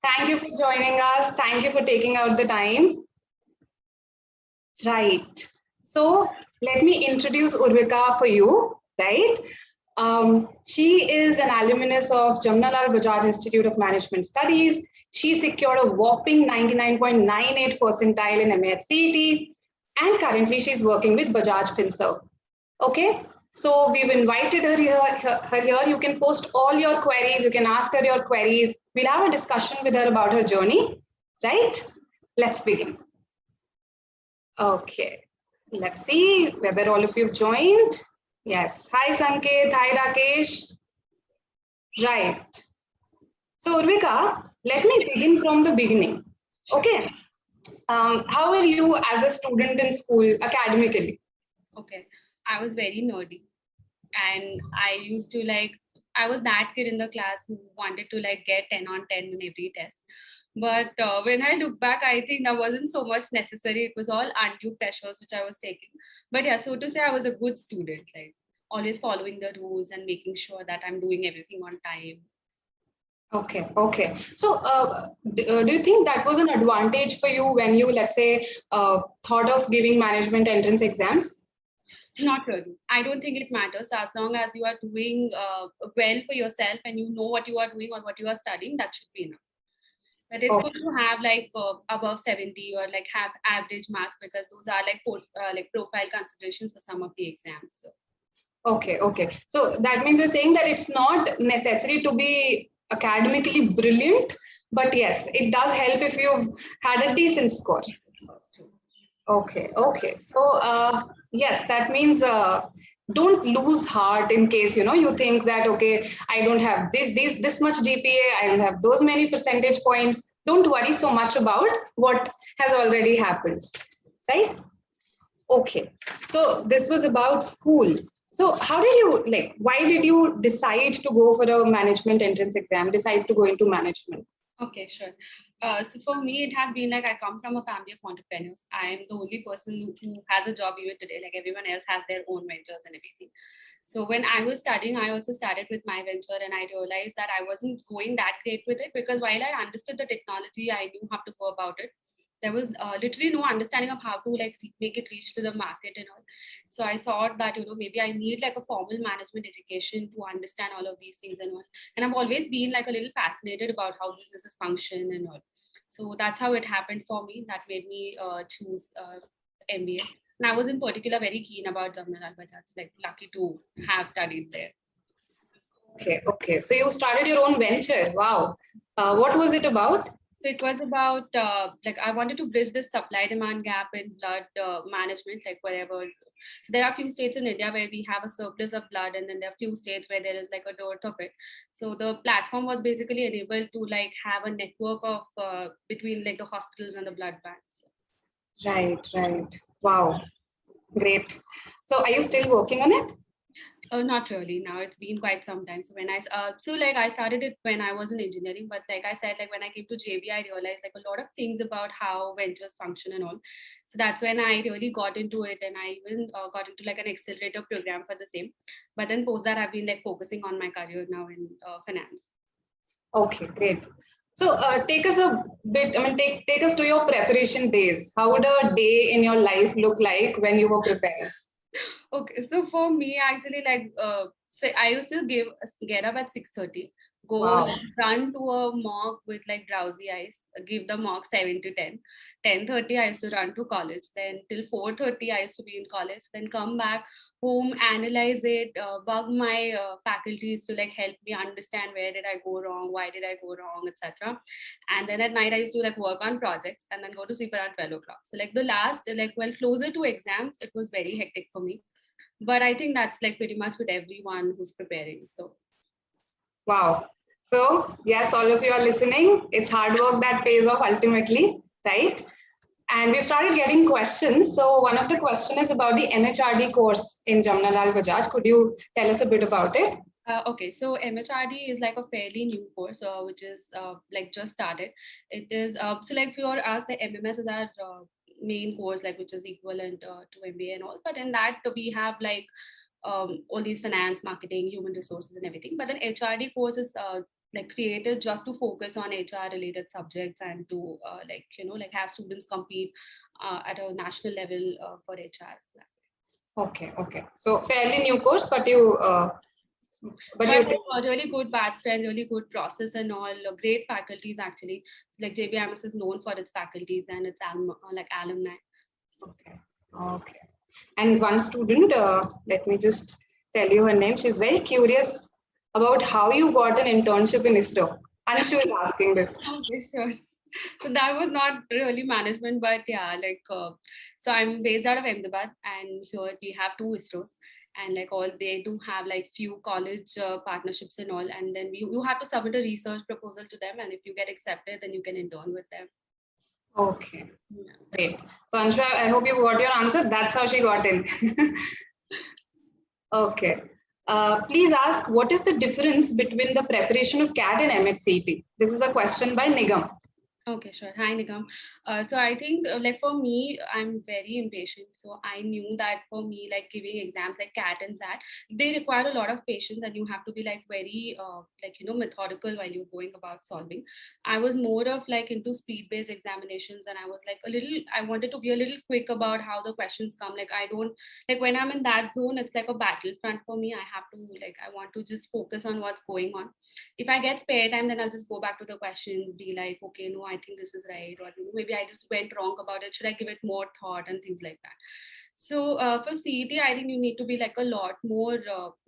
Thank you for joining us. Thank you for taking out the time. Right. So let me introduce Urvika for you, right? She is an alumnus of Jamnalal Bajaj Institute of Management Studies. She secured a whopping 99.98 percentile in MAHCET, and currently she's working with Bajaj FinServ. Okay, so we've invited her here. You can post all your queries. You can ask her your queries. We'll have a discussion with her about her journey, right? Let's begin. Okay, let's see whether all of you have joined. Yes. Hi, Sanket. Hi, Rakesh. Right. So, Urvika, let me begin from the beginning. Okay. How are you as a student in school academically? Okay, I was very nerdy, and I was that kid in the class who wanted to get 10 on 10 in every test. But when I look back, I think that wasn't so much necessary. It was all undue pressures which I was taking. But yeah, so to say, I was a good student, like always following the rules and making sure that I'm doing everything on time. Okay, okay. So, do you think that was an advantage for you when you, let's say, thought of giving management entrance exams? Not really. I don't think it matters as long as you are doing well for yourself and you know what you are doing or what you are studying, that should be enough. But it's good to have above 70 or have average marks because those are profile considerations for some of the exams. So. Okay, okay. So that means you're saying that it's not necessary to be academically brilliant, but yes, it does help if you've had a decent score. Okay, okay. So yes, that means don't lose heart in case you think that okay, I don't have this much GPA, I don't have those many percentage points. Don't worry so much about what has already happened, right? Okay. So this was about school. So how did you why did you decide to go for a management entrance exam, decide to go into management? Okay, sure. So for me, it has been I come from a family of entrepreneurs. I am the only person who has a job even today. Like everyone else has their own ventures and everything. So when I was studying, I also started with my venture and I realized that I wasn't going that great with it because while I understood the technology, I knew how to go about it. There was literally no understanding of how to make it reach to the market and all. So I thought that maybe I need a formal management education to understand all of these things and all. And I've always been a little fascinated about how businesses function and all. So that's how it happened for me. That made me choose MBA. And I was in particular very keen about Jamnalal Bajaj, lucky to have studied there. Okay, okay. So you started your own venture. Wow. What was it about? So it was about I wanted to bridge this supply demand gap in blood management, wherever. So there are a few states in India where we have a surplus of blood, and then there are a few states where there is a dearth of it. So the platform was basically enabled to have a network of between the hospitals and the blood banks. Right, right. Wow, great. So are you still working on it? Oh, not really. Now it's been quite some time. So when I started it when I was in engineering, but like I said, when I came to JB, I realized a lot of things about how ventures function and all. So that's when I really got into it, and I even got into an accelerator program for the same. But then post that, I've been focusing on my career now in finance. Okay, great. So take us a bit. I mean, take us to your preparation days. How would a day in your life look like when you were preparing? Okay, so for me, actually, say I used to get up at 6:30, go Wow. run to a mock with drowsy eyes, give the mock 7 to 10. 10:30, I used to run to college. Then till 4:30, I used to be in college. Then come back home, analyze it, bug my faculties to help me understand where did I go wrong, why did I go wrong, etc. And then at night, I used to work on projects and then go to sleep around 12 o'clock. So the last, closer to exams, it was very hectic for me, but I think that's pretty much with everyone who's preparing. So Wow. So yes, all of you are listening. It's hard work that pays off ultimately, right? And we started getting questions. So one of the question is about the MHRD course in Jamnalal Bajaj. Could you tell us a bit about it? okay, so MHRD is a fairly new course, which is just started. It is for us, the MMS is our main course, which is equivalent to MBA and all. But in that we have all these finance, marketing, human resources, and everything. But then HRD course is like created just to focus on HR related subjects and to like, you know, like have students compete at a national level for HR. Okay, okay. So fairly new course, but you But a really good batch friend, really good process and all, great faculties actually. So like JBIMS is known for its faculties and its alumni. So. Okay. Okay. And one student, let me just tell you her name. She's very curious about how you got an internship in ISRO. And she was asking this. Okay, sure. So that was not really management, but yeah, like, so I'm based out of Ahmedabad, and here we have 2 ISROs, and like all they do have like few college partnerships and all, and then you have to submit a research proposal to them, and if you get accepted, then you can intern with them. Okay, Yeah. great. So Anshu, I hope you got your answer. That's how she got in. Okay. Please ask, what is the difference between the preparation of CAT and MAHCET? This is a question by Nigam. Okay, sure. Hi, Nigam. So I think like for me, I'm very impatient. So I knew that for me, like giving exams like CAT and SAT, they require a lot of patience and you have to be like very like, you know, methodical while you're going about solving. I was more of like into speed-based examinations and I was like I wanted to be a little quick about how the questions come. Like I don't, like when I'm in that zone, it's like a battlefront for me. I have to like, I want to just focus on what's going on. If I get spare time, then I'll just go back to the questions, be like, okay, no, I think this is right, or maybe I just went wrong about it. Should I give it more thought and things like that? So for CET, I think you need to be like a lot more,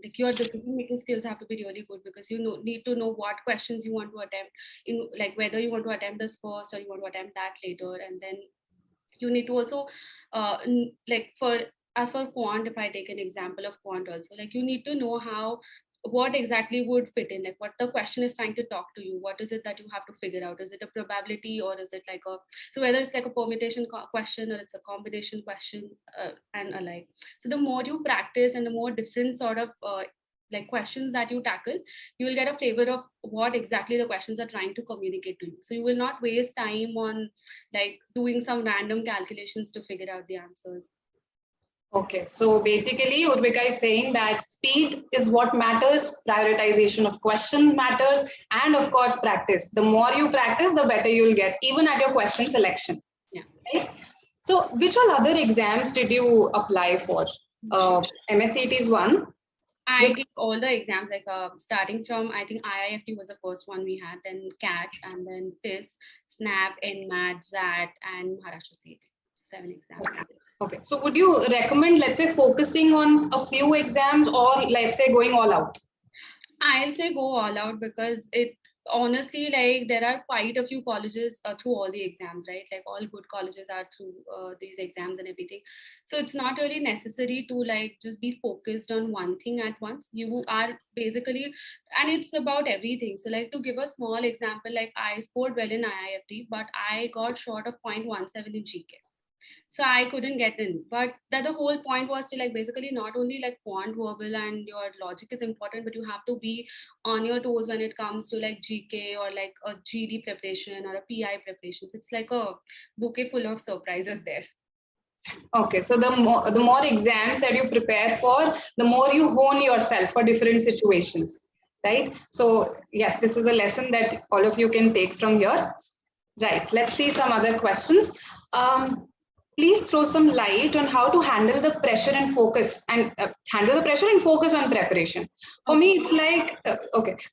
like your decision making skills have to be really good because you need to know what questions you want to attempt, in like whether you want to attempt this first or you want to attempt that later, and then you need to also like for as for quant, if I take an example of quant also, like you need to know how what exactly would fit in, like what the question is trying to talk to you, what is it that you have to figure out, is it a probability or is it like a, so whether it's like a permutation question or it's a combination question and alike. So the more you practice and the more different sort of like questions that you tackle, you will get a flavor of what exactly the questions are trying to communicate to you. So you will not waste time on like doing some random calculations to figure out the answers. Okay, so basically Urvika is saying that speed is what matters, prioritization of questions matters, and of course practice. The more you practice, the better you'll get, even at your question selection. Yeah. Right? So which all other exams did you apply for? MAHCET is one. I did all the exams, like starting from, I think IIFT was the first one we had, then CAT, and then TIS, SNAP, NMAT, ZAT, and Maharashtra CET. 7 exams. Okay. So would you recommend, let's say, focusing on a few exams or let's say going all out? I'll say go all out because it honestly, like there are quite a few colleges through all the exams, right? Like all good colleges are through these exams and everything. So it's not really necessary to like just be focused on one thing at once. You are basically, and it's about everything. So like to give a small example, like I scored well in IIFT, but I got short of 0.17 in GK. So I couldn't get in. But that the whole point was to like basically not only like quant verbal and your logic is important, but you have to be on your toes when it comes to like GK or like a GD preparation or a PI preparation. So it's like a bouquet full of surprises there. Okay, so the more exams that you prepare for, the more you hone yourself for different situations, right? So yes, this is a lesson that all of you can take from here. Right, let's see some other questions. Please throw some light on how to handle the pressure and focus and on preparation. For me, it's like,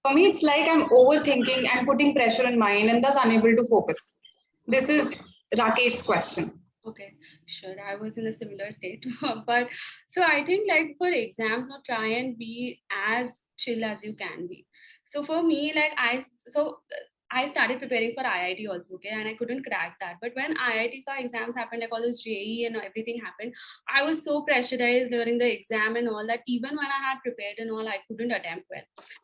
for me, it's like I'm overthinking and putting pressure on mind and thus unable to focus. This is Rakesh's question. Okay, sure. I was in a similar state. But so I think like for exams, now try and be as chill as you can be. So for me, like I started preparing for IIT also, okay, and I couldn't crack that. But when IIT exams happened, like all this JEE and everything happened, I was so pressurized during the exam and all that even when I had prepared and all, I couldn't attempt well.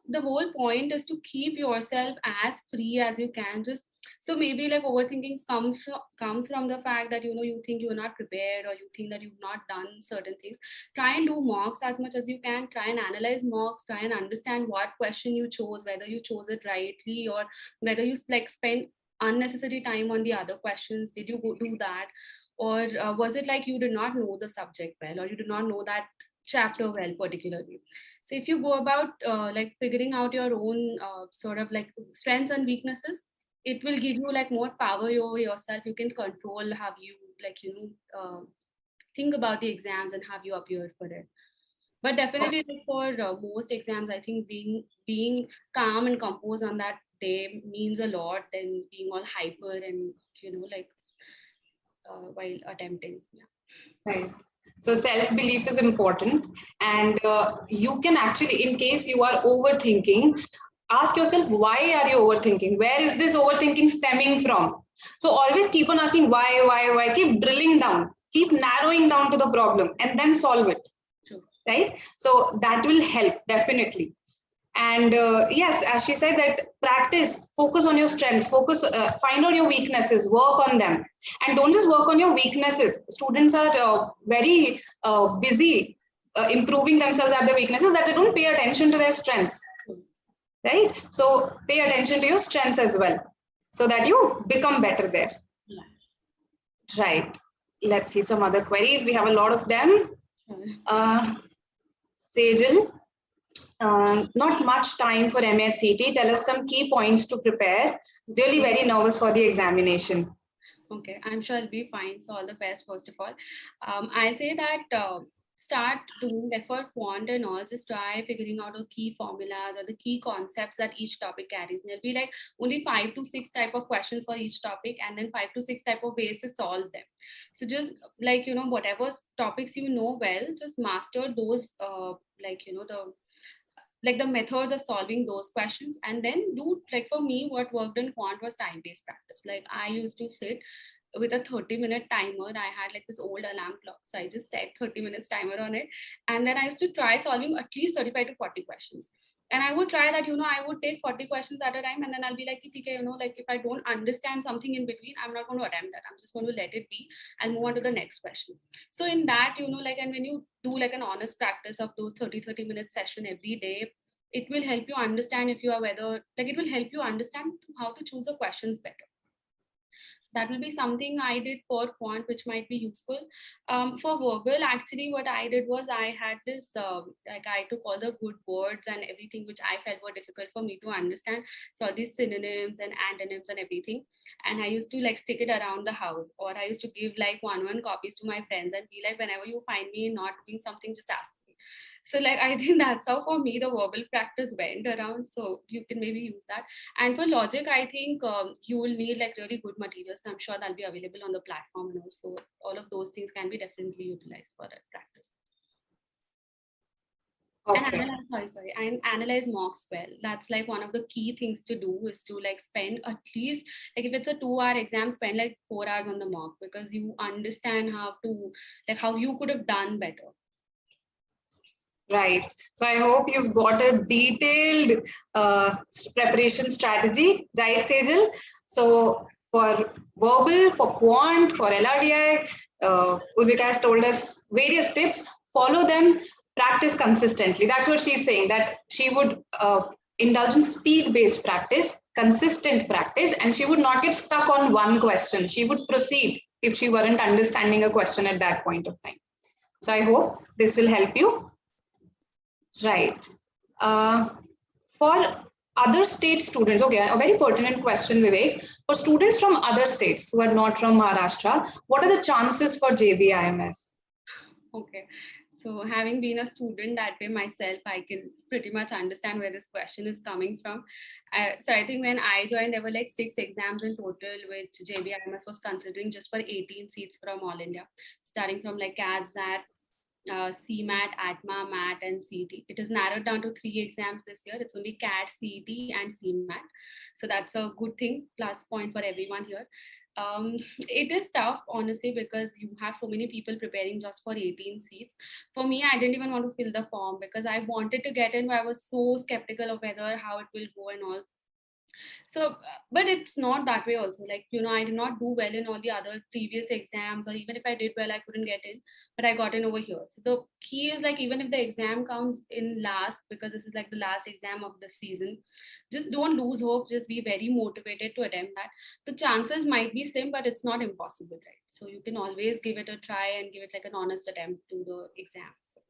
The whole point is to keep yourself as free as you can. Just so maybe like overthinking comes from the fact that you think you're not prepared or you think that you've not done certain things. Try and do mocks as much as you can. Try and analyze mocks. Try and understand what question you chose, whether you chose it rightly or whether you like spend unnecessary time on the other questions. Did you go do that, or was it like you did not know the subject well, or you did not know that chapter well particularly? So So if you go about like figuring out your own sort of like strengths and weaknesses, it will give you like more power over yourself. You can control how you like, think about the exams and how you appear for it. But definitely like for most exams, I think being calm and composed on that day means a lot than being all hyper and like while attempting. Yeah. Right. So self-belief is important, and you can actually, in case you are overthinking, ask yourself, why are you overthinking? Where is this overthinking stemming from? So always keep on asking why. Keep drilling down, keep narrowing down to the problem, and then solve it. True. Right. So that will help definitely. And yes, as she said, that practice, focus on your strengths, find out your weaknesses, work on them, and don't just work on your weaknesses. Students are very busy improving themselves at their weaknesses that they don't pay attention to their strengths, right? So pay attention to your strengths as well, so that you become better there. Yeah. Right. Let's see some other queries. We have a lot of them. Sejal, not much time for MAHCET. Tell us some key points to prepare. Really very nervous for the examination. Okay, I'm sure I'll be fine. So all the best, first of all. I say that start doing like for quant and all, just try figuring out the key formulas or the key concepts that each topic carries. And there'll be like only 5 to 6 type of questions for each topic, and then 5 to 6 type of ways to solve them. So just like, whatever topics you know well, just master those, the methods of solving those questions, and then do, like for me what worked in quant was time-based practice. Like I used to sit with a 30-minute timer. I had like this old alarm clock, so I just set 30 minutes timer on it, and then I used to try solving at least 35 to 40 questions. And I would try that, I would take 40 questions at a time, and then I'll be like, okay, like if I don't understand something in between, I'm not going to attempt that. I'm just going to let it be and move on to the next question. So in that, like, and when you do like an honest practice of those 30 minute session every day, it will help you understand if you are it will help you understand how to choose the questions better. That will be something I did for quant, which might be useful. For verbal, actually, what I did was I had this, I took all the good words and everything which I felt were difficult for me to understand. So all these synonyms and antonyms and everything. And I used to like stick it around the house, or I used to give like one copies to my friends and be like, whenever you find me not doing something, just ask me. So like, I think that's how for me the verbal practice went around. So you can maybe use that. And for logic, I think you will need like really good materials. I'm sure that'll be available on the platform. And also all of those things can be definitely utilized for that practice. Okay. And analyze mocks well. That's like one of the key things to do, is to like spend at least, like if it's a 2-hour exam, spend like 4 hours on the mock, because you understand how you could have done better. Right. So I hope you've got a detailed preparation strategy, right, Sejal? So for verbal, for quant, for LRDI, Urvika has told us various tips. Follow them, practice consistently. That's what she's saying, that she would indulge in speed-based practice, consistent practice, and she would not get stuck on one question. She would proceed if she weren't understanding a question at that point of time. So I hope this will help you. Right. For other state students, okay, a very pertinent question, Vivek. For students from other states who are not from Maharashtra, what are the chances for JBIMS? Okay. So having been a student that way myself, I can pretty much understand where this question is coming from. So I think when I joined, there were like 6 exams in total, which JBIMS was considering just for 18 seats from all India, starting from like CAT, CMAT, ATMA, MAT, and CET. It is narrowed down to 3 exams this year. It's only CAT, CET, and CMAT. So that's a good thing, plus point for everyone here. It is tough, honestly, because you have so many people preparing just for 18 seats. For me, I didn't even want to fill the form because I wanted to get in, but I was so skeptical of how it will go and all. So, but it's not that way also. Like, I did not do well in all the other previous exams, or even if I did well, I couldn't get in, but I got in over here. So the key is like, even if the exam comes in last, because this is like the last exam of the season, just don't lose hope. Just be very motivated to attempt that. The chances might be slim, but it's not impossible, right? So you can always give it a try and give it like an honest attempt to the exam. So.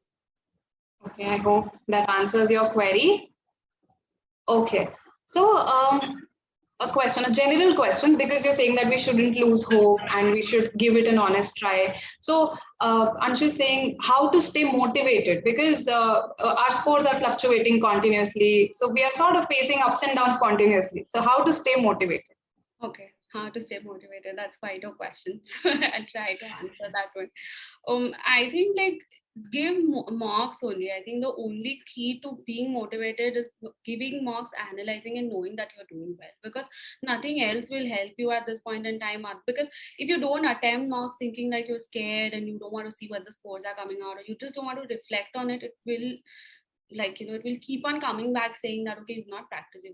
Okay, I hope that answers your query. Okay, so a general question, because you're saying that we shouldn't lose hope and we should give it an honest try. So Anshu's saying how to stay motivated, because our scores are fluctuating continuously. So we are sort of facing ups and downs continuously. So how to stay motivated? Okay, how to stay motivated? That's quite a question. So I'll try to answer that one. I think like give marks only. I think the only key to being motivated is giving marks, analyzing and knowing that you're doing well, because nothing else will help you at this point in time. Because if you don't attempt marks thinking like you're scared and you don't want to see what the scores are coming out, or you just don't want to reflect on it, it will, like, it will keep on coming back saying that, okay, you've not practiced.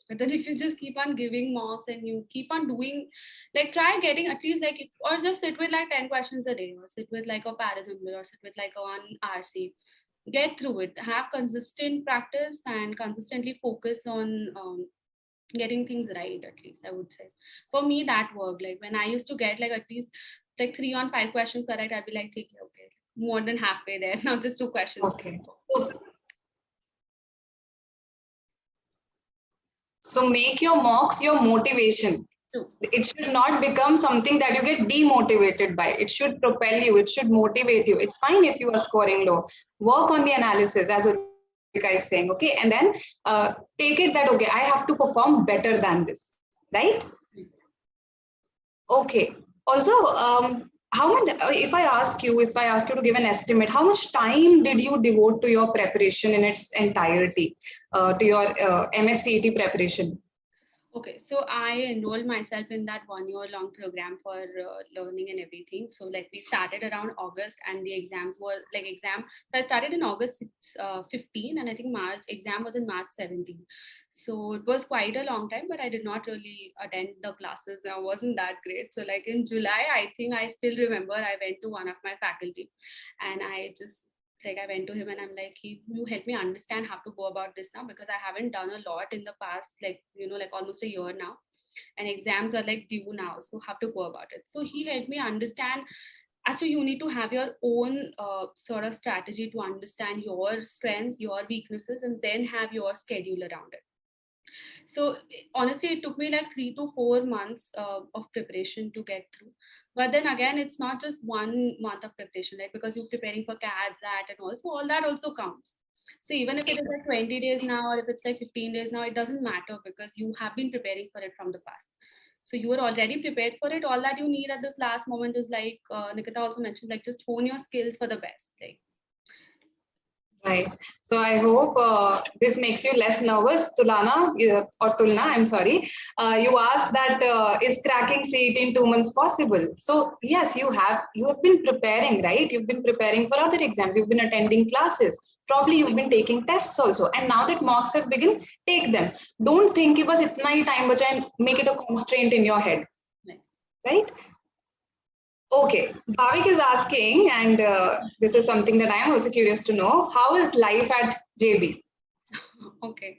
But then if you just keep on giving marks and you keep on doing, like, try getting at least like, or just sit with like 10 questions a day, or sit with like a parasymbol, or sit with like a one RC, get through it, have consistent practice and consistently focus on getting things right. At least I would say for me that worked. Like when I used to get like at least like 3 on 5 questions correct, I'd be like, okay, more than halfway there. Now just 2 questions. Okay. So make your mocks your motivation. It should not become something that you get demotivated by. It should propel you. It should motivate you. It's fine if you are scoring low. Work on the analysis, as Urvika is saying, okay? And then take it that, okay, I have to perform better than this, right? Okay. Also, how much, if I ask you to give an estimate, how much time did you devote to your preparation in its entirety, to your MAHCET preparation? Okay, so I enrolled myself in that 1 year long program for learning and everything. So like we started around August and the exams were like So I started in August 15 and I think March exam was in March 17. So it was quite a long time, but I did not really attend the classes. I wasn't that great. So like in July, I think I still remember I went to one of my faculty and I just like I went to him and I'm like, you help me understand how to go about this now, because I haven't done a lot in the past, like, like almost a year now, and exams are like due now, so how to go about it. So he helped me understand, actually you need to have your own sort of strategy to understand your strengths, your weaknesses, and then have your schedule around it. So honestly, it took me like 3 to 4 months of preparation to get through. But then again, it's not just 1 month of preparation, right? Because you're preparing for CAT, ZAT, and also all that also counts. So even if it is like 20 days now, or if it's like 15 days now, it doesn't matter because you have been preparing for it from the past. So you are already prepared for it. All that you need at this last moment is like Nikita also mentioned, like just hone your skills for the best. Like, right. So I hope this makes you less nervous, Tulana, or Tulna, I'm sorry. You asked that is cracking CET in 2 months possible? So yes, you have been preparing, right? You've been preparing for other exams. You've been attending classes. Probably you've been taking tests also. And now that mocks have begun, take them. Don't think it was itna hi time bacha and make it a constraint in your head, right? Okay, Bhavik is asking, and this is something that I am also curious to know. How is life at JB? okay,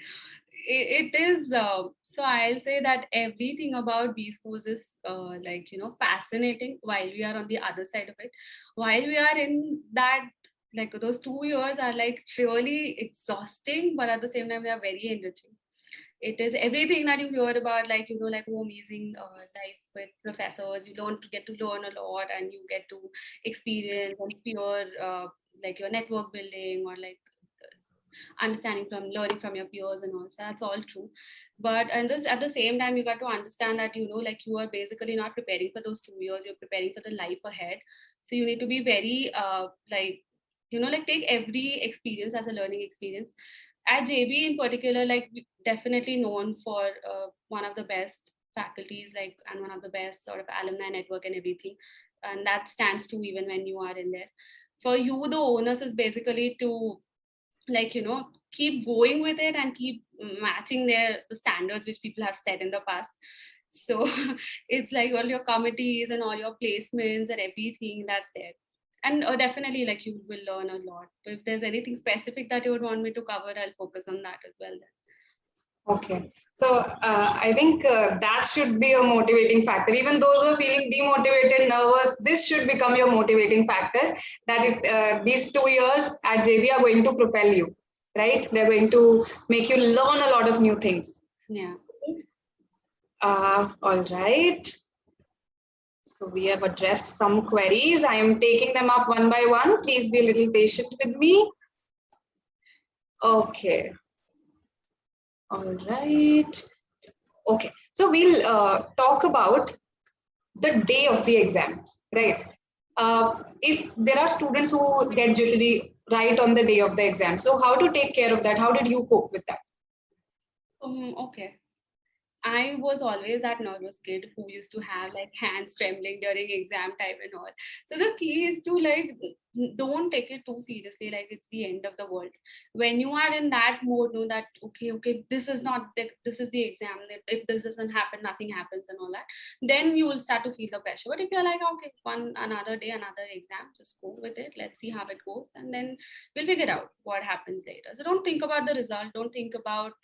it is so I'll say that everything about B schools is like, fascinating while we are on the other side of it. While we are in that, like those 2 years are like really exhausting, but at the same time they are very enriching. It is everything that you hear about, like, like oh, amazing life with professors. You get to learn a lot, and you get to experience and peer like your network building, or like understanding from learning from your peers and all. So that's all true. But and this at the same time, you got to understand that, like you are basically not preparing for those 2 years, you're preparing for the life ahead. So you need to be very like, like take every experience as a learning experience. At JB in particular, like definitely known for one of the best faculties, like, and one of the best sort of alumni network and everything. And that stands true even when you are in there. For you, the onus is basically to, like, keep going with it and keep matching the standards which people have set in the past. So it's like all your committees and all your placements and everything that's there. And definitely, like, you will learn a lot. If there's anything specific that you would want me to cover, I'll focus on that as well then. Okay. So I think that should be a motivating factor. Even those who are feeling demotivated, nervous, this should become your motivating factor, that these 2 years at JB are going to propel you, right? They're going to make you learn a lot of new things. Yeah. All right. So we have addressed some queries. I am taking them up one by one. Please be a little patient with me. Okay. All right. Okay. So we'll talk about the day of the exam, right? If there are students who get jittery right on the day of the exam, so how to take care of that? How did you cope with that? Okay. I was always that nervous kid who used to have like hands trembling during exam time and all. So the key is to like don't take it too seriously, like it's the end of the world. When you are in that mode, know that okay, this is not this is the exam. If this doesn't happen, nothing happens and all that. Then you will start to feel the pressure. But if you're like, okay, another day, another exam, just go with it. Let's see how it goes, and then we'll figure out what happens later. So don't think about the result. Don't think about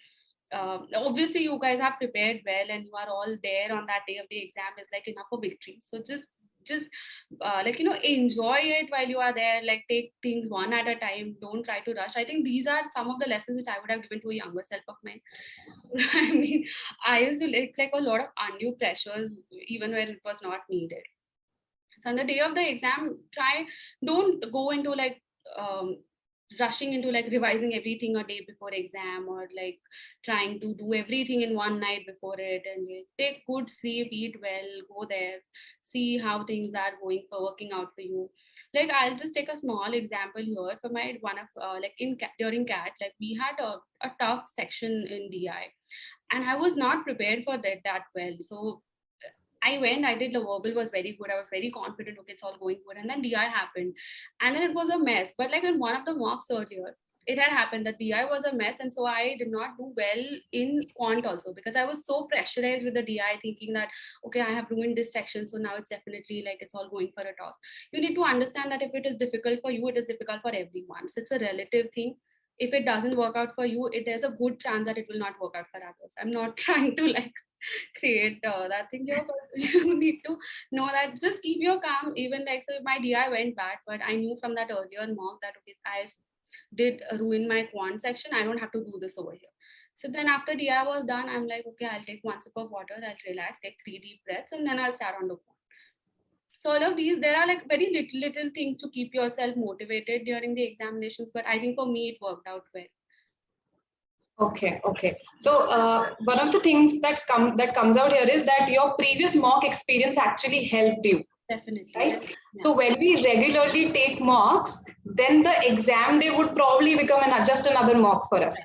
obviously you guys have prepared well and you are all there on that day of the exam is like enough for victory. So just like enjoy it while you are there, like take things one at a time, don't try to rush. I think these are some of the lessons which I would have given to a younger self of mine. I mean, I used to like a lot of undue pressures even when it was not needed. So on the day of the exam, don't go into like rushing into like revising everything a day before exam, or like trying to do everything in one night before it. And take good sleep, eat well, go there, see how things are going for working out for you. Like I'll just take a small example here for my one of like during CAT, like we had a tough section in DI, and I was not prepared for that well. So I went, I did the verbal was very good. I was very confident, okay, it's all going good. And then DI happened. And then it was a mess. But like in one of the mocks earlier, it had happened that DI was a mess. And so I did not do well in quant also, because I was so pressurized with the DI thinking that, okay, I have ruined this section. So now it's definitely like it's all going for a toss. You need to understand that if it is difficult for you, it is difficult for everyone. So it's a relative thing. If it doesn't work out for you, there's a good chance that it will not work out for others. I'm not trying to like create that thing here, but you need to know that just keep your calm. Even like, so my DI went bad, but I knew from that earlier mock that okay, I did ruin my quant section, I don't have to do this over here. So then after DI was done, I'm like, okay, I'll take one sip of water, I'll relax, take 3 deep breaths, and then I'll start on the quant. So all of these, there are like very little things to keep yourself motivated during the examinations, but I think for me it worked out well. Okay. So one of the things that comes out here is that your previous mock experience actually helped you. Definitely. Right? Yeah. So when we regularly take mocks, then the exam day would probably become just another mock for us.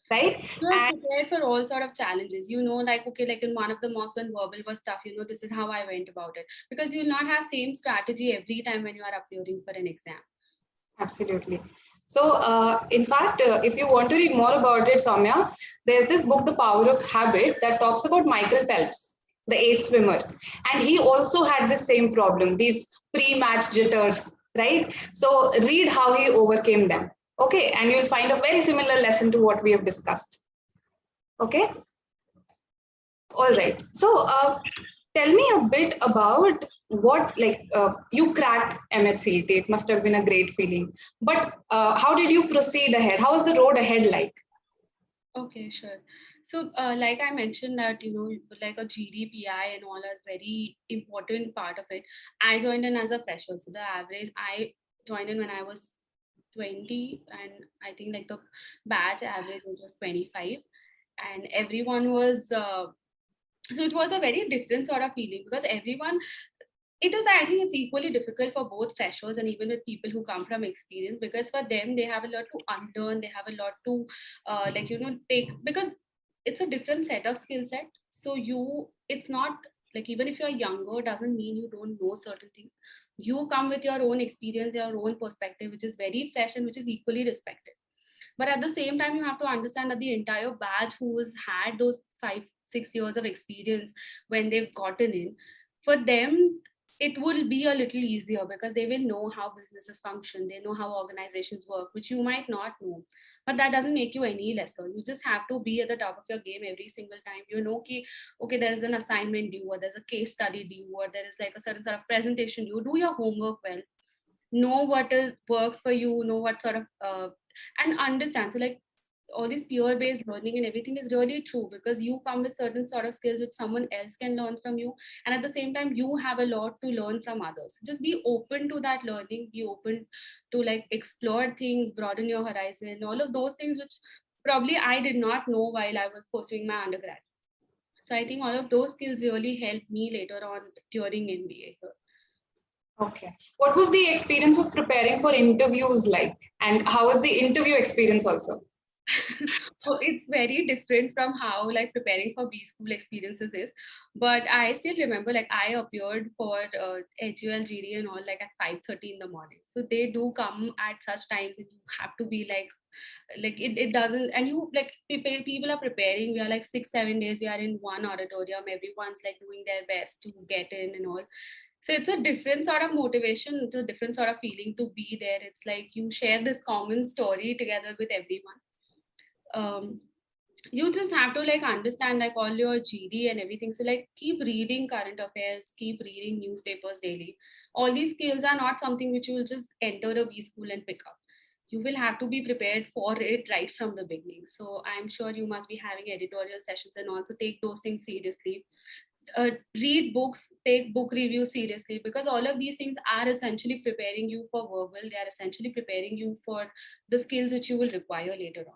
Right? You are prepared for all sort of challenges. You know, like, okay, like in one of the mocks when verbal was tough, you know, this is how I went about it. Because you will not have same strategy every time when you are appearing for an exam. Absolutely. So, in fact, if you want to read more about it, Soumya, there's this book, The Power of Habit, that talks about Michael Phelps, the ace swimmer. And he also had the same problem, these pre-match jitters, right? So read how he overcame them. Okay, and you'll find a very similar lesson to what we have discussed. Okay. All right. So tell me a bit about what, like, you cracked MAHCET. It must have been a great feeling. But how did you proceed ahead? How was the road ahead like? Okay, sure. So like I mentioned that, you know, like a GDPI and all is very important part of it. I joined in as a fresher. So the average, I joined in when I was 20, and I think like the batch average was 25, and everyone was so it was a very different sort of feeling, because everyone, it was, I think it's equally difficult for both freshers and even with people who come from experience, because for them they have a lot to unlearn, they have a lot to like, you know, take, because it's a different set of skill set. So it's not like, even if you're younger doesn't mean you don't know certain things. You come with your own experience, your own perspective, which is very fresh and which is equally respected. But at the same time, you have to understand that the entire batch who has had those 5-6 years of experience when they've gotten in, for them it will be a little easier because they will know how businesses function. They know how organizations work, which you might not know. But that doesn't make you any lesser. You just have to be at the top of your game every single time. You know, okay, there is an assignment due, or there's a case study due, or there is like a certain sort of presentation due. Do your homework well. Know what is works for you. Know what sort of and understand. So like all this peer-based learning and everything is really true, because you come with certain sort of skills which someone else can learn from you, and at the same time you have a lot to learn from others. Just be open to that learning, be open to like explore things, broaden your horizon, all of those things which probably I did not know while I was pursuing my undergrad. So I think all of those skills really helped me later on during MBA here. Okay. What was the experience of preparing for interviews like? And how was the interview experience also? So it's very different from how like preparing for B school experiences is. But I still remember like I appeared for HUL, GD and all like at 5:30 in the morning. So they do come at such times and you have to be like it doesn't, and you like people are preparing. We are like 6-7 days, we are in one auditorium, everyone's like doing their best to get in and all. So it's a different sort of motivation, it's a different sort of feeling to be there. It's like you share this common story together with everyone. You just have to like understand like all your GD and everything. So like keep reading current affairs, keep reading newspapers daily. All these skills are not something which you will just enter a B school and pick up. You will have to be prepared for it right from the beginning. So I'm sure you must be having editorial sessions and also take those things seriously. Read books, take book reviews seriously, because all of these things are essentially preparing you for verbal. They are essentially preparing you for the skills which you will require later on.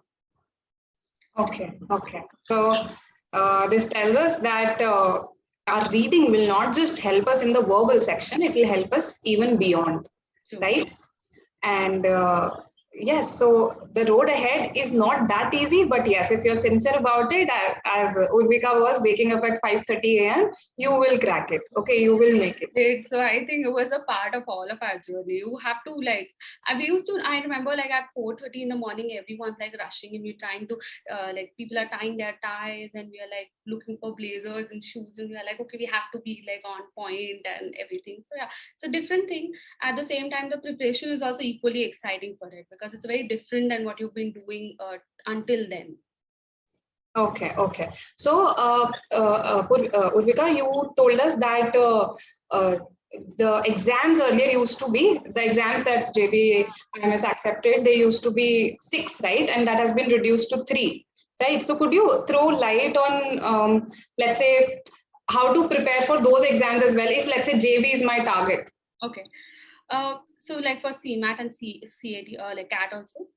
Okay, okay. So this tells us that our reading will not just help us in the verbal section, it will help us even beyond, right? And yes, so the road ahead is not that easy, but yes, if you're sincere about it, as Urvika was waking up at 5:30 a.m., you will crack it. Okay, you will make it. So I think it was a part of all of our journey. You have to like, I remember like at 4:30 in the morning, everyone's like rushing and we're trying to, like people are tying their ties and we are like looking for blazers and shoes and we are like, okay, we have to be like on point and everything. So yeah, it's a different thing. At the same time, the preparation is also equally exciting for it because it's very different than what you've been doing until then. Okay, okay. So, Urvika, you told us that the exams earlier used to be, the exams that JBIMS accepted, they used to be 6, right? And that has been reduced to 3, right? So could you throw light on, let's say, how to prepare for those exams as well, if let's say JB is my target? Okay. So like for CMAT and CAT, like CAT also?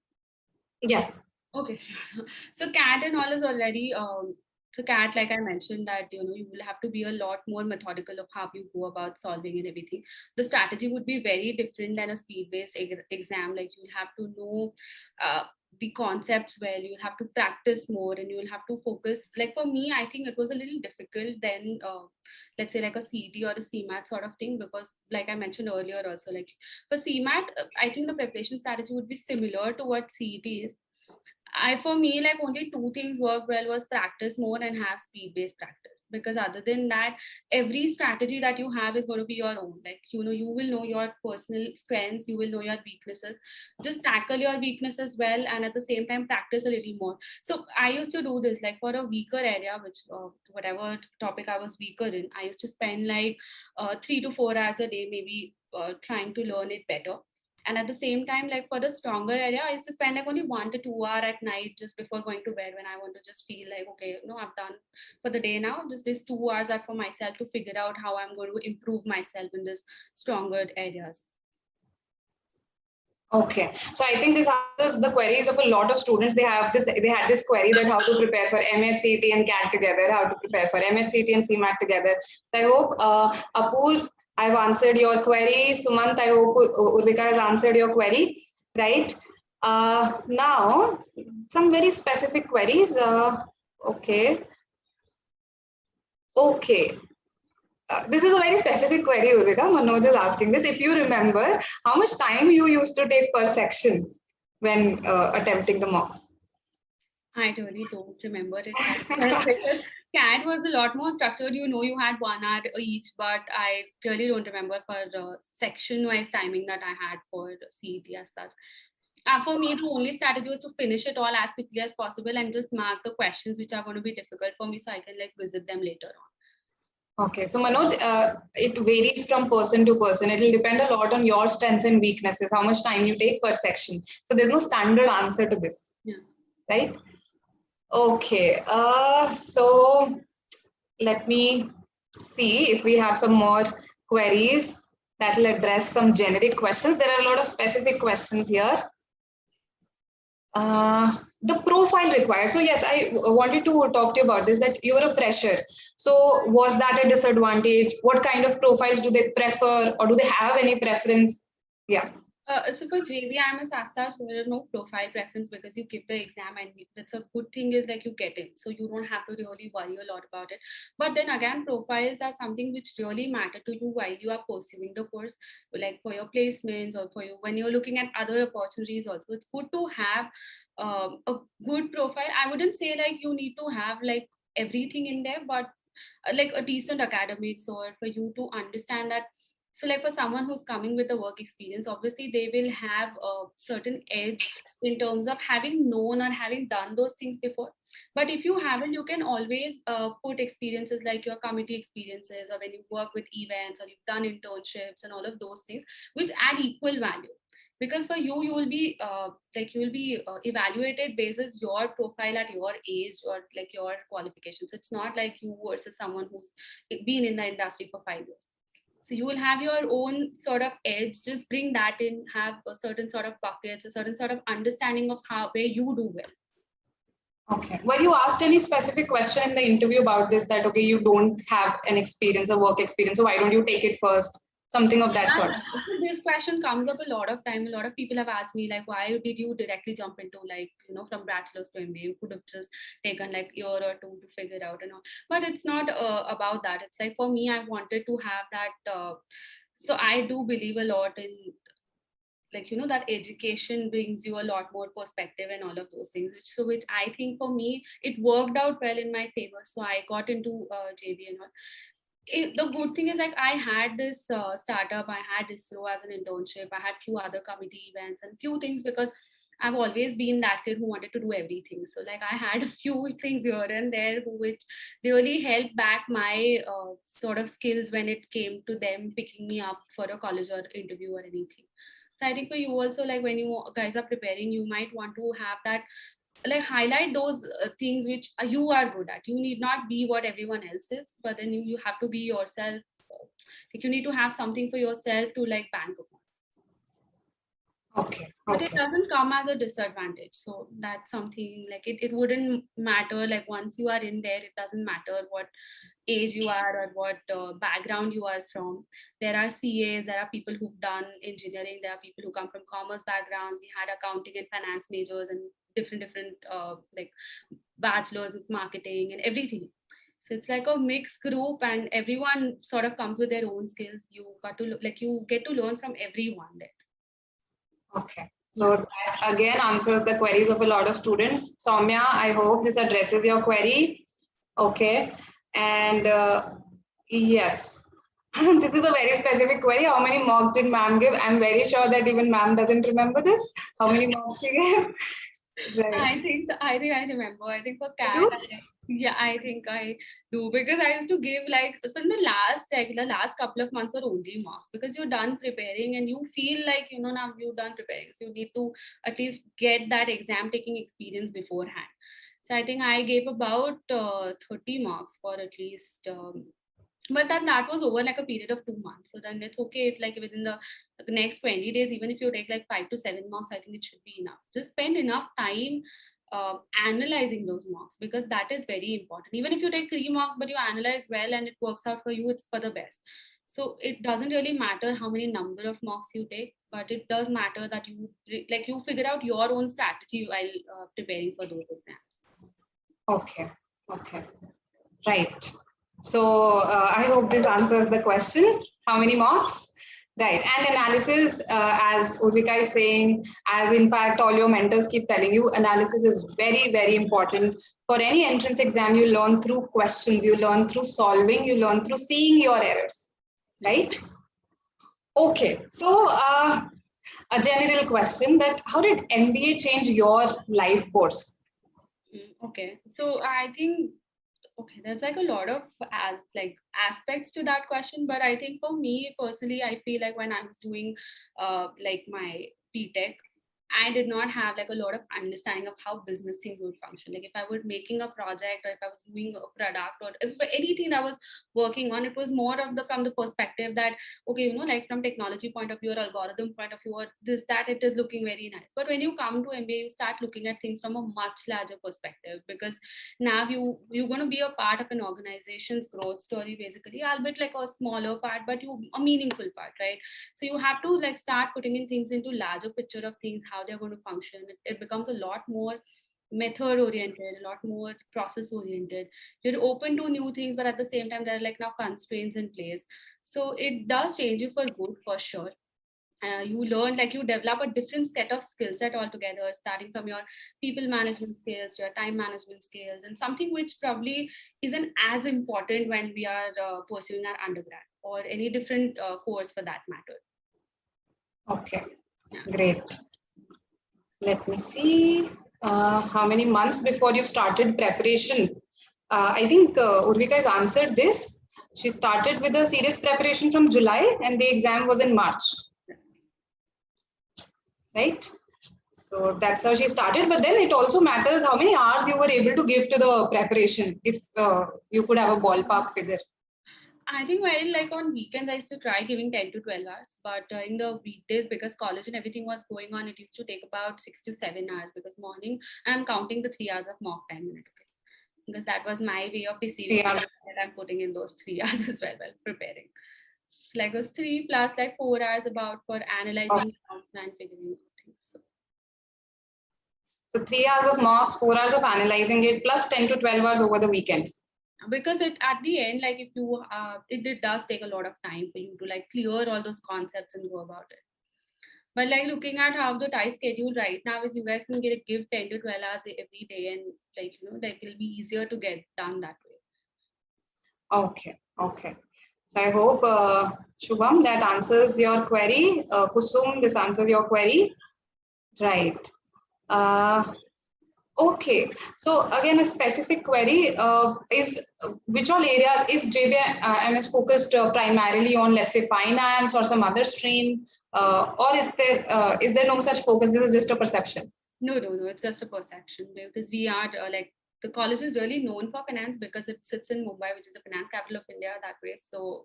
Yeah. Okay, sure. So CAT and all is already, so CAT, like I mentioned that, you know, you will have to be a lot more methodical of how you go about solving and everything. The strategy would be very different than a speed-based exam. Like you'll have to know the concepts well, you'll have to practice more and you'll have to focus. Like for me, I think it was a little difficult than, let's say like a CET or a CMAT sort of thing, because like I mentioned earlier also, like for CMAT, I think the preparation strategy would be similar to what CET is. For me, like only 2 things work well was practice more and have speed-based practice. Because other than that, every strategy that you have is going to be your own. Like, you know, you will know your personal strengths, you will know your weaknesses. Just tackle your weaknesses well and at the same time practice a little more. So I used to do this like for a weaker area, which whatever topic I was weaker in, I used to spend like 3 to 4 hours a day, maybe trying to learn it better. And at the same time, like for the stronger area, I used to spend like only 1 to 2 hours at night just before going to bed, when I want to just feel like, okay, no, I've done for the day now. Just these 2 hours are for myself to figure out how I'm going to improve myself in this stronger areas. Okay, so I think this answers the queries of a lot of students. They had this query that how to prepare for MAHCET and CAT together, how to prepare for MAHCET and CMAT together. So I hope Apoorv, I've answered your query. Sumant, I hope Urvika has answered your query, right? Now, some very specific queries. Okay. This is a very specific query, Urvika. Manoj is asking this. If you remember, how much time you used to take per section when attempting the mocks? I really don't remember it. CAT was a lot more structured. You know, you had 1 hour each, but I really don't remember for section-wise timing that I had for CET as such. For me, the only strategy was to finish it all as quickly as possible and just mark the questions which are going to be difficult for me so I can like visit them later on. Okay, so Manoj, it varies from person to person. It will depend a lot on your strengths and weaknesses, how much time you take per section. So there's no standard answer to this, right? Okay, so let me see if we have some more queries that will address some generic questions. There are a lot of specific questions here. The profile required. So yes, I wanted to talk to you about this, that you're a fresher. So was that a disadvantage? What kind of profiles do they prefer, or do they have any preference? Yeah. So for JBIMS as such, there is no profile preference because you give the exam and that's a good thing is like you get it. So you don't have to really worry a lot about it. But then again, profiles are something which really matter to you while you are pursuing the course, like for your placements or for you when you're looking at other opportunities also. It's good to have a good profile. I wouldn't say like you need to have like everything in there, but like a decent academics or for you to understand that. So like for someone who's coming with a work experience, obviously they will have a certain edge in terms of having known or having done those things before. But if you haven't, you can always put experiences like your committee experiences or when you work with events or you've done internships and all of those things, which add equal value. Because for you, you will be evaluated basis your profile at your age or like your qualifications. It's not like you versus someone who's been in the industry for 5 years. So you will have your own sort of edge, just bring that in, have a certain sort of buckets, a certain sort of understanding of where you do well. Okay. Were you asked any specific question in the interview about this, that, okay, you don't have an experience, a work experience, so why don't you take it first? Something of that sort. So this question comes up a lot of time. A lot of people have asked me like, why did you directly jump into like, you know, from bachelor's to MBA? You could have just taken like a year or two to figure it out and all. But it's not about that. It's like for me, I wanted to have that. So I do believe a lot in like, you know, that education brings you a lot more perspective and all of those things, which I think for me, it worked out well in my favor. So I got into JB and all. The good thing is like I had this startup, I had ISRO as an internship, I had few other committee events and few things because I've always been that kid who wanted to do everything. So like I had a few things here and there which really helped back my sort of skills when it came to them picking me up for a college or interview or anything. So I think for you also, like when you guys are preparing, you might want to have that, like highlight those things which you are good at. You need not be what everyone else is, but then you have to be yourself. Like you need to have something for yourself to like bank upon. Okay. But it doesn't come as a disadvantage. So that's something like it wouldn't matter. Like once you are in there, it doesn't matter what age you are or what background you are from. There are CAs, there are people who've done engineering, there are people who come from commerce backgrounds. We had accounting and finance majors and different like bachelors of marketing and everything. So it's like a mixed group and everyone sort of comes with their own skills. You got to like you get to learn from everyone there. Okay. So that again answers the queries of a lot of students. Soumya, I hope this addresses your query. Okay. And yes, this is a very specific query. How many marks did ma'am give? I'm very sure that even ma'am doesn't remember this. How many marks she gave? Right. I think I remember. I think for CAT, yeah, I think I do because I used to give like from the last couple of months were only marks because you're done preparing and you feel like, you know, now you're done preparing. So you need to at least get that exam taking experience beforehand. So I think I gave about 30 marks for at least but then that was over like a period of 2 months. So then it's okay if like within the next 20 days, even if you take like 5 to 7 marks, I think it should be enough. Just spend enough time analyzing those marks because that is very important. Even if you take 3 marks, but you analyze well and it works out for you, it's for the best. So it doesn't really matter how many number of marks you take, but it does matter that you figure out your own strategy while preparing for those exams. Okay. Okay. Right. So I hope this answers the question. How many marks? Right. And analysis, as Urvika is saying, as in fact, all your mentors keep telling you, analysis is very, very important. For any entrance exam, you learn through questions, you learn through solving, you learn through seeing your errors, right? Okay. So a general question that how did MBA change your life course? Okay. So I think, okay, there's like a lot of aspects to that question, but I think for me personally, I feel like when I was doing like my BTech, I did not have like a lot of understanding of how business things would function. Like if I were making a project or if I was doing a product or if anything I was working on, it was more of the from the perspective that, okay, you know, like from technology point of view or algorithm point of view or this, that it is looking very nice. But when you come to MBA, you start looking at things from a much larger perspective, because now you're going to be a part of an organization's growth story, basically, albeit like a smaller part, but you a meaningful part, right? So you have to like start putting in things into larger picture of things, how they're going to function. It becomes a lot more method oriented, a lot more process oriented. You're open to new things, but at the same time there are like now constraints in place. So it does change you for good, for sure. You learn, like you develop a different set of skill set altogether, starting from your people management skills, your time management skills, and something which probably isn't as important when we are pursuing our undergrad or any different course for that matter. Okay, great. Let me see. How many months before you started preparation? I think Urvika has answered this. She started with a serious preparation from July and the exam was in March. Right? So that's how she started. But then it also matters how many hours you were able to give to the preparation, if you could have a ballpark figure. I think while like on weekends, I used to try giving 10 to 12 hours, but in the weekdays, because college and everything was going on, it used to take about 6 to 7 hours, because morning, I'm counting the 3 hours of mock time in it, okay? Because that was my way of receiving that I'm putting in those 3 hours as well while preparing. It's like it was 3 plus like 4 hours about for analyzing counts and figuring out things. So 3 hours of mocks, 4 hours of analyzing it, plus 10 to 12 hours over the weekends. Because it at the end, like if you it does take a lot of time for you to like clear all those concepts and go about it. But like looking at how the tight schedule right now is, you guys can give 10 to 12 hours every day, and like, you know, like it'll be easier to get done that way. Okay, okay. So I hope Shubham, that answers your query. Kusum, this answers your query. Right. Okay, so again, a specific query is which all areas is JBIMS focused primarily on, let's say, finance or some other stream, or is there no such focus? This is just a perception. No, it's just a perception, because we are like the college is really known for finance because it sits in Mumbai, which is the finance capital of India that way. So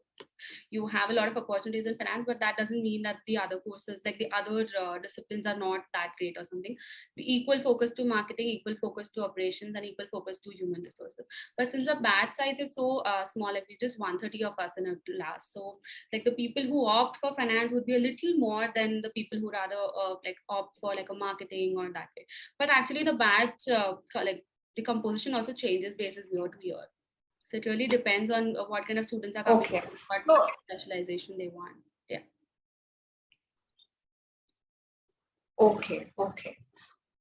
you have a lot of opportunities in finance, but that doesn't mean that the other courses, like the other disciplines, are not that great or something. Equal focus to marketing, equal focus to operations, and equal focus to human resources. But since the batch size is so small, like we just 130 of us in a class, so like the people who opt for finance would be a little more than the people who rather like opt for like a marketing or that way. But actually the batch like the composition also changes basis year to year. So it really depends on what kind of students are coming, okay, what specialization they want. Yeah. Okay, okay.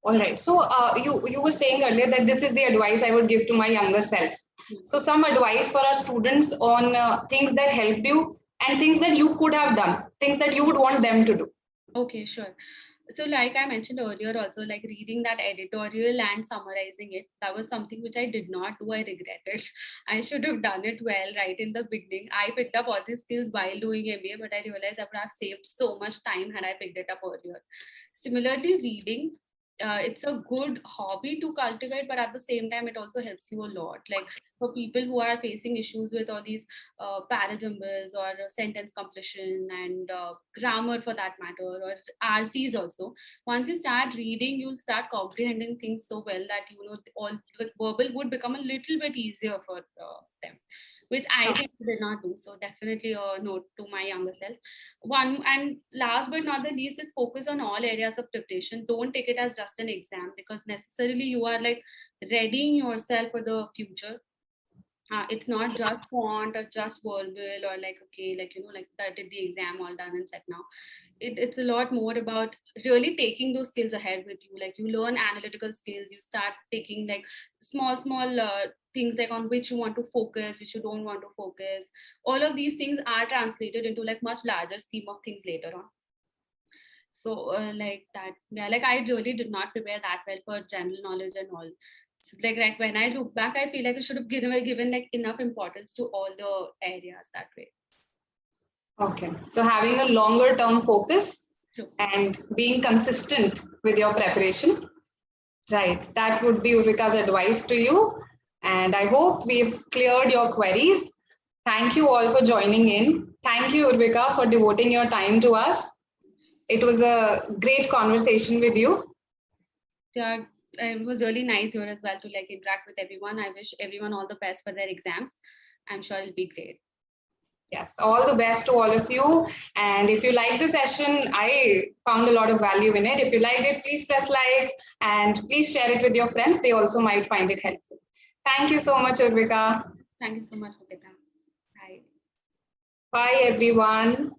All right. So you were saying earlier that this is the advice I would give to my younger self. So some advice for our students on things that helped you and things that you could have done, things that you would want them to do. Okay, sure. So like I mentioned earlier also, like reading that editorial and summarizing it, that was something which I did not do. I regret it. I should have done it well right in the beginning. I picked up all these skills while doing MBA, but I realized I would have saved so much time had I picked it up earlier. Similarly, reading, it's a good hobby to cultivate, but at the same time, it also helps you a lot. Like for people who are facing issues with all these parajumbles or sentence completion and grammar for that matter, or RCs also, once you start reading, you'll start comprehending things so well that, you know, all the verbal would become a little bit easier for them, which I think did not do. So definitely a note to my younger self. One, and last but not the least, is focus on all areas of preparation. Don't take it as just an exam, because necessarily you are like readying yourself for the future. It's not just font or just verbal or like, okay, like, like I did the exam all done and set now. It's a lot more about really taking those skills ahead with you. Like you learn analytical skills, you start taking like small things like on which you want to focus, which you don't want to focus. All of these things are translated into like much larger scheme of things later on. So like that, yeah, like I really did not prepare that well for general knowledge and all. So, like when I look back, I feel like I should have given like enough importance to all the areas that way. Okay, so having a longer term focus True. and being consistent with your preparation, right? That would be Urvika's advice to you. And I hope we've cleared your queries. Thank you all for joining in. Thank you, Urvika, for devoting your time to us. It was a great conversation with you. Yeah, it was really nice here as well to like interact with everyone. I wish everyone all the best for their exams. I'm sure it'll be great. Yes, all the best to all of you. And if you like the session, I found a lot of value in it. If you liked it, please press like and please share it with your friends. They also might find it helpful. Thank you so much, Urvika. Thank you so much, Urvika. Bye. Bye, everyone.